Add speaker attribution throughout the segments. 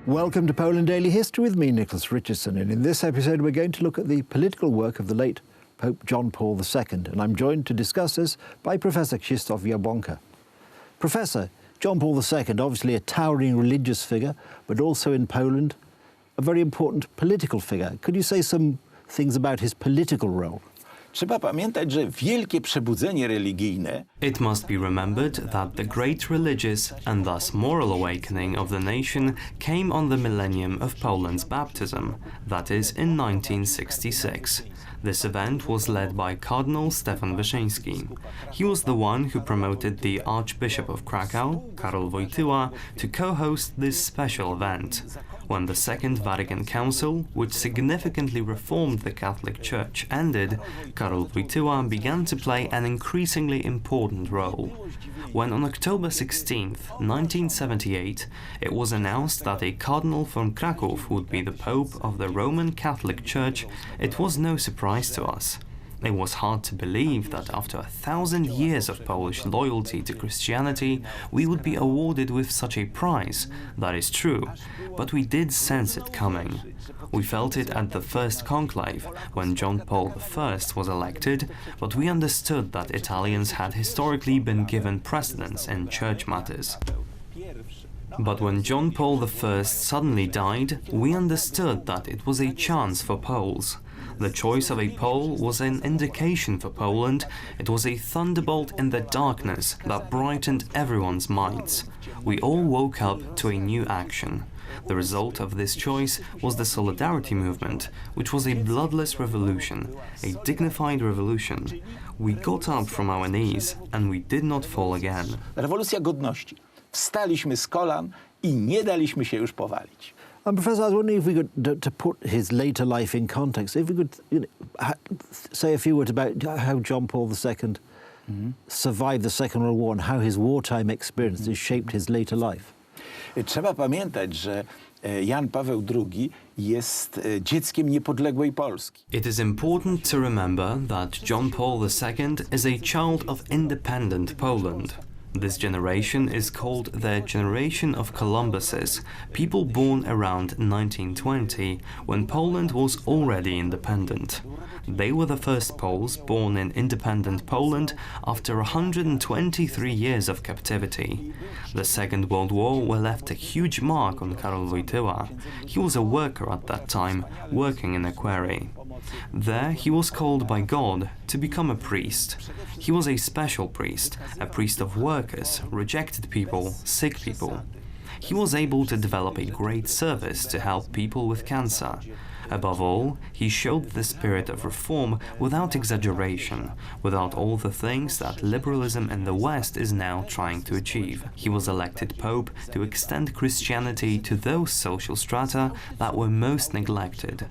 Speaker 1: Welcome to Poland Daily History with me, Nicholas Richardson, and in this episode we're going to look at the political work of the late Pope John Paul II, and I'm joined to discuss this by Professor Krzysztof Jabłonka. Professor, John Paul II, obviously a towering religious figure, but also in Poland a very important political figure. Could you say some things about his political role?
Speaker 2: Trzeba pamiętać, że wielkie przebudzenie religijne.
Speaker 3: It must be remembered that the great religious and thus moral awakening of the nation came on the millennium of Poland's baptism, that is in 1966. This event was led by Cardinal Stefan Wyszyński. He was the one who promoted the Archbishop of Krakow, Karol Wojtyła, to co-host this special event. When the Second Vatican Council, which significantly reformed the Catholic Church, ended, Karol Wojtyła began to play an increasingly important role. When on October 16, 1978, it was announced that a cardinal from Krakow would be the Pope of the Roman Catholic Church, it was no surprise to us. It was hard to believe that after 1,000 years of Polish loyalty to Christianity, we would be awarded with such a prize. That is true, but we did sense it coming. We felt it at the first conclave, when John Paul I was elected, but we understood that Italians had historically been given precedence in church matters. But when John Paul I suddenly died, we understood that it was a chance for Poles. The choice of a Pole was an indication for Poland. It was a thunderbolt in the darkness that brightened everyone's minds. We all woke up to a new action. The result of this choice was the Solidarity movement, which was a bloodless revolution, a dignified revolution. We got up from our knees and we did not fall again.
Speaker 2: Rewolucja godności. Wstaliśmy z kolan i nie daliśmy się już powalić.
Speaker 1: Professor, I was wondering if we could, to put his later life in context, if we could say a few words about how John Paul II survived the Second World War and how his wartime experiences shaped his later life.
Speaker 2: Trzeba pamiętać, że Jan Paweł II jest dzieckiem niepodległej Polski.
Speaker 3: It is important to remember that John Paul II is a child of independent Poland. This generation is called the generation of Columbuses, people born around 1920, when Poland was already independent. They were the first Poles born in independent Poland after 123 years of captivity. The Second World War left a huge mark on Karol Wojtyła. He was a worker at that time, working in a quarry. There he was called by God to become a priest. He was a special priest, a priest of workers, rejected people, sick people. He was able to develop a great service to help people with cancer. Above all, he showed the spirit of reform without exaggeration, without all the things that liberalism in the West is now trying to achieve. He was elected Pope to extend Christianity to those social strata that were most neglected.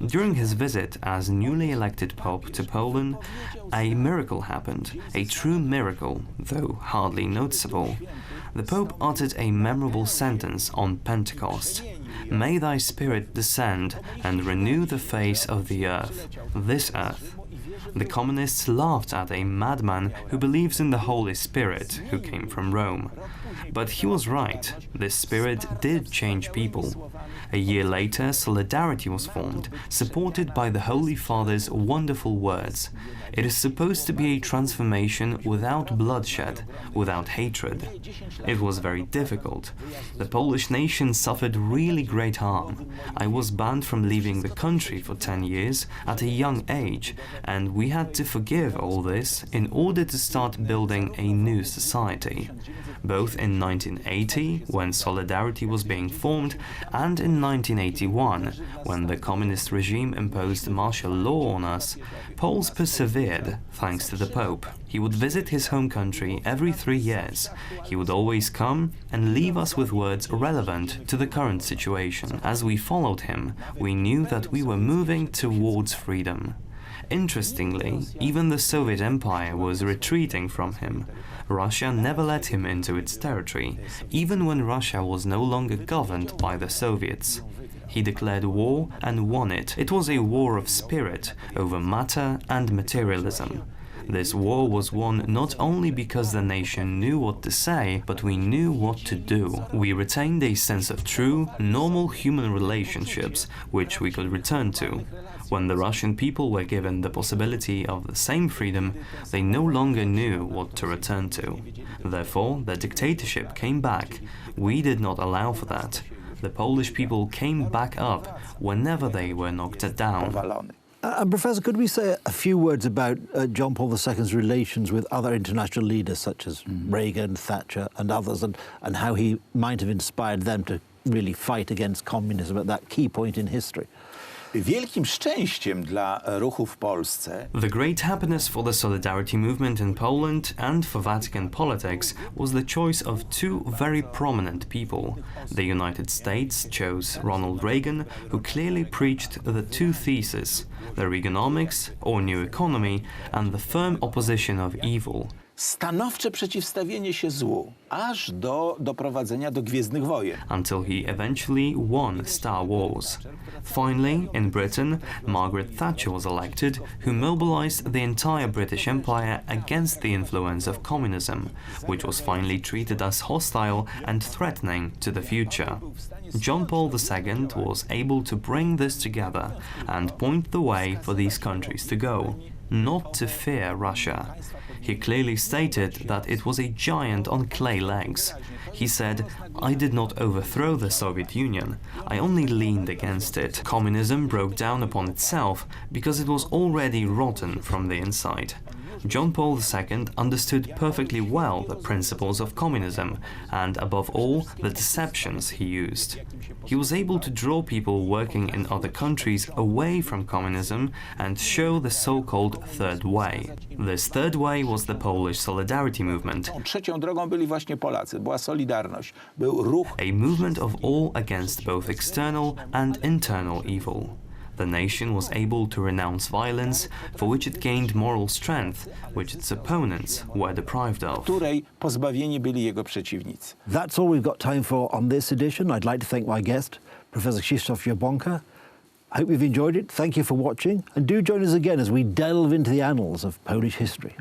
Speaker 3: During his visit as newly elected Pope to Poland, a miracle happened, a true miracle, though hardly noticeable. The Pope uttered a memorable sentence on Pentecost: "May thy spirit descend and renew the face of the earth, this earth." The communists laughed at a madman who believes in the Holy Spirit, who came from Rome. But he was right, this spirit did change people. A year later, Solidarity was formed, supported by the Holy Father's wonderful words. It is supposed to be a transformation without bloodshed, without hatred. It was very difficult. The Polish nation suffered really great harm. I was banned from leaving the country for 10 years at a young age, and we had to forgive all this in order to start building a new society. Both in 1980, when Solidarity was being formed, and in 1981, when the communist regime imposed martial law on us, Poles persevered, thanks to the Pope. He would visit his home country every 3 years. He would always come and leave us with words relevant to the current situation. As we followed him, we knew that we were moving towards freedom. Interestingly, even the Soviet Empire was retreating from him. Russia never let him into its territory, even when Russia was no longer governed by the Soviets. He declared war and won it. It was a war of spirit over matter and materialism. This war was won not only because the nation knew what to say, but we knew what to do. We retained a sense of true, normal human relationships, which we could return to. When the Russian people were given the possibility of the same freedom, they no longer knew what to return to. Therefore, the dictatorship came back. We did not allow for that. The Polish people came back up whenever they were knocked down.
Speaker 1: Professor, could we say a few words about John Paul II's relations with other international leaders such as Reagan, Thatcher and others, and how he might have inspired them to really fight against communism at that key point in history?
Speaker 2: Wielkim szczęściem dla ruchu w Polsce
Speaker 3: The great happiness for the Solidarity movement in Poland and for Vatican politics was the choice of two very prominent people. The United States chose Ronald Reagan, who clearly preached the two theses, the Reaganomics, or New Economy, and the firm opposition of evil.
Speaker 2: stanowcze przeciwstawienie się złu, aż do doprowadzenia do Gwiezdnych Wojen.
Speaker 3: Until he eventually won Star Wars. Finally, in Britain, Margaret Thatcher was elected, who mobilized the entire British Empire against the influence of communism, which was finally treated as hostile and threatening to the future. John Paul II was able to bring this together and point the way for these countries to go, not to fear Russia. He clearly stated that it was a giant on clay legs. He said, "I did not overthrow the Soviet Union, I only leaned against it." Communism broke down upon itself because it was already rotten from the inside. John Paul II understood perfectly well the principles of communism and, above all, the deceptions he used. He was able to draw people working in other countries away from communism and show the so-called Third Way. This Third Way was the Polish Solidarity movement.
Speaker 2: Trzecią drogą byli właśnie Polacy, była Solidarność, był ruch.
Speaker 3: A movement of all against both external and internal evil. The nation was able to renounce violence, for which it gained moral strength, which its opponents were deprived of.
Speaker 2: Której pozbawieni byli jego przeciwnicy.
Speaker 1: That's all we've got time for on this edition. I'd like to thank my guest, Professor Krzysztof Jabłonka. I hope you've enjoyed it. Thank you for watching, and do join us again as we delve into the annals of Polish history.